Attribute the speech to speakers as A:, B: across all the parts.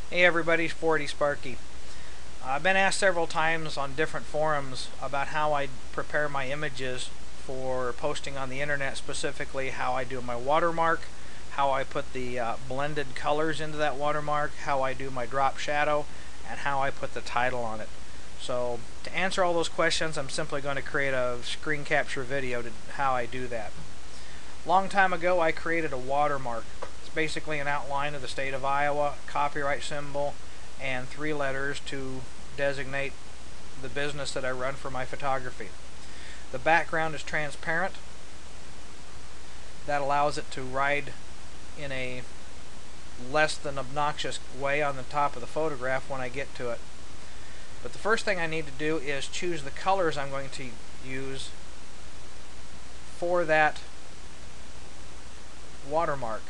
A: Hey everybody, 40 Sparky. I've been asked several times on different forums about how I prepare my images for posting on the internet, specifically how I do my watermark, how I put the blended colors into that watermark, how I do my drop shadow, and how I put the title on it. So to answer all those questions, I'm simply going to create a screen capture video to how I do that. Long time ago, I created a watermark. It's basically an outline of the state of Iowa, copyright symbol, and 3 letters to designate the business that I run for my photography. The background is transparent. That allows it to ride in a less than obnoxious way on the top of the photograph when I get to it. But the first thing I need to do is choose the colors I'm going to use for that watermark.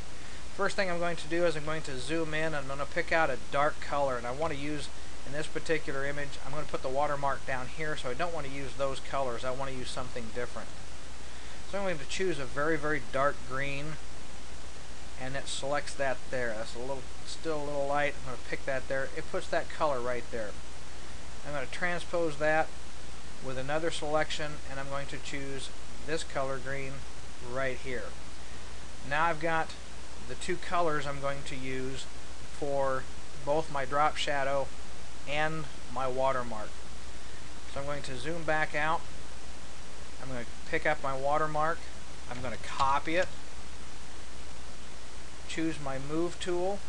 A: First thing I'm going to do is I'm going to zoom in and I'm going to pick out a dark color, and I want to use, in this particular image, I'm going to put the watermark down here, so I don't want to use those colors. I want to use something different. So I'm going to choose a very, very dark green, and it selects that there. That's still a little light. I'm going to pick that there. It puts that color right there. I'm going to transpose that with another selection, and I'm going to choose this color green right here. Now I've got the 2 colors I'm going to use for both my drop shadow and my watermark. So I'm going to zoom back out. I'm going to pick up my watermark. I'm going to copy it. Choose my move tool.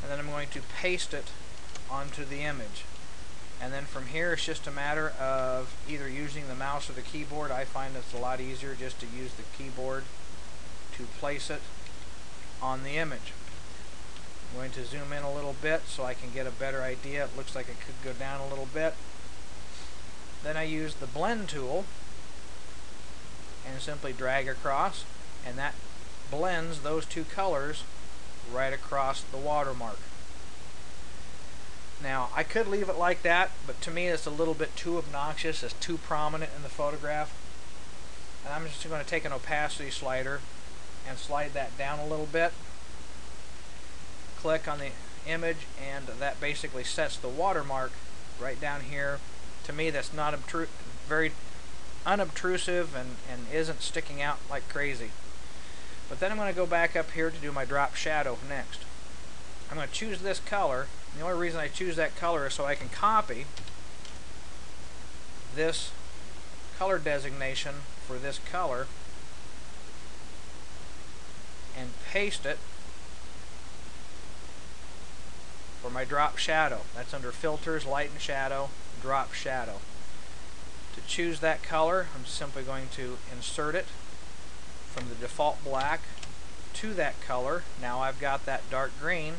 A: And then I'm going to paste it onto the image. And then from here it's just a matter of either using the mouse or the keyboard. I find it's a lot easier just to use the keyboard to place it on the image. I'm going to zoom in a little bit so I can get a better idea. It looks like it could go down a little bit. Then I use the blend tool and simply drag across, and that blends those 2 colors right across the watermark. Now, I could leave it like that, but to me it's a little bit too obnoxious. It's too prominent in the photograph. And I'm just going to take an opacity slider and slide that down a little bit. Click on the image, and that basically sets the watermark right down here. To me, that's not very unobtrusive and isn't sticking out like crazy. But then I'm going to go back up here to do my drop shadow next. I'm going to choose this color. The only reason I choose that color is so I can copy this color designation for this color and paste it for my drop shadow. That's under Filters, Light and Shadow, Drop Shadow. To choose that color, I'm simply going to insert it from the default black to that color. Now I've got that dark green.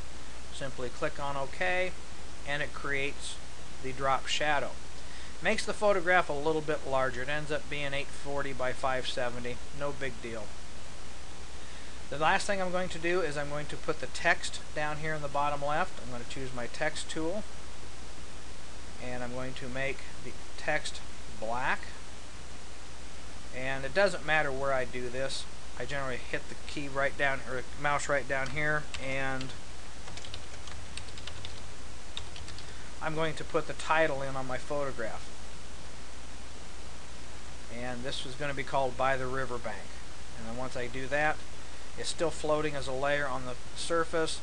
A: Simply click on OK, and it creates the drop shadow. Makes the photograph a little bit larger. It ends up being 840 by 570. No big deal. The last thing I'm going to do is I'm going to put the text down here in the bottom left. I'm going to choose my text tool, and I'm going to make the text black. And it doesn't matter where I do this. I generally hit the key right down, or mouse right down here, and I'm going to put the title in on my photograph. And this is going to be called By the Riverbank. And then once I do that, it's still floating as a layer on the surface.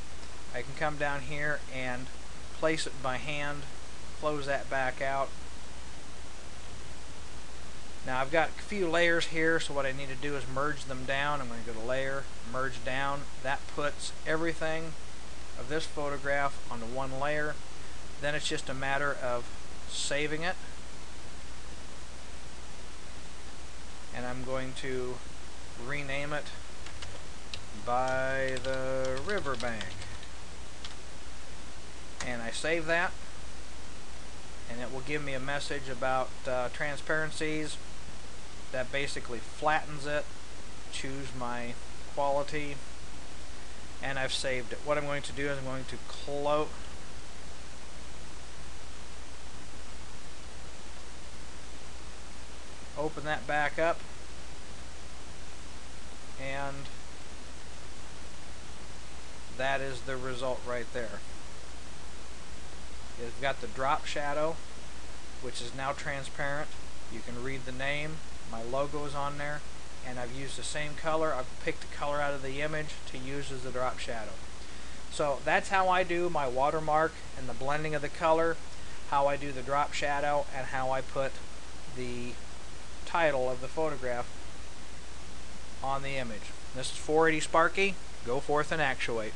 A: I can come down here and place it by hand, close that back out. Now I've got a few layers here, so what I need to do is merge them down. I'm going to go to Layer, Merge Down. That puts everything of this photograph onto one layer. Then it's just a matter of saving it. And I'm going to rename it By the Riverbank. And I save that. And it will give me a message about transparencies. That basically flattens it. Choose my quality. And I've saved it. What I'm going to do is I'm going to close. Open that back up, and that is the result right there. It's got the drop shadow, which is now transparent. You can read the name, my logo is on there, and I've used the same color. I've picked a color out of the image to use as the drop shadow. So that's how I do my watermark and the blending of the color, how I do the drop shadow, and how I put the title of the photograph on the image. This is 480 Sparky. Go forth and actuate.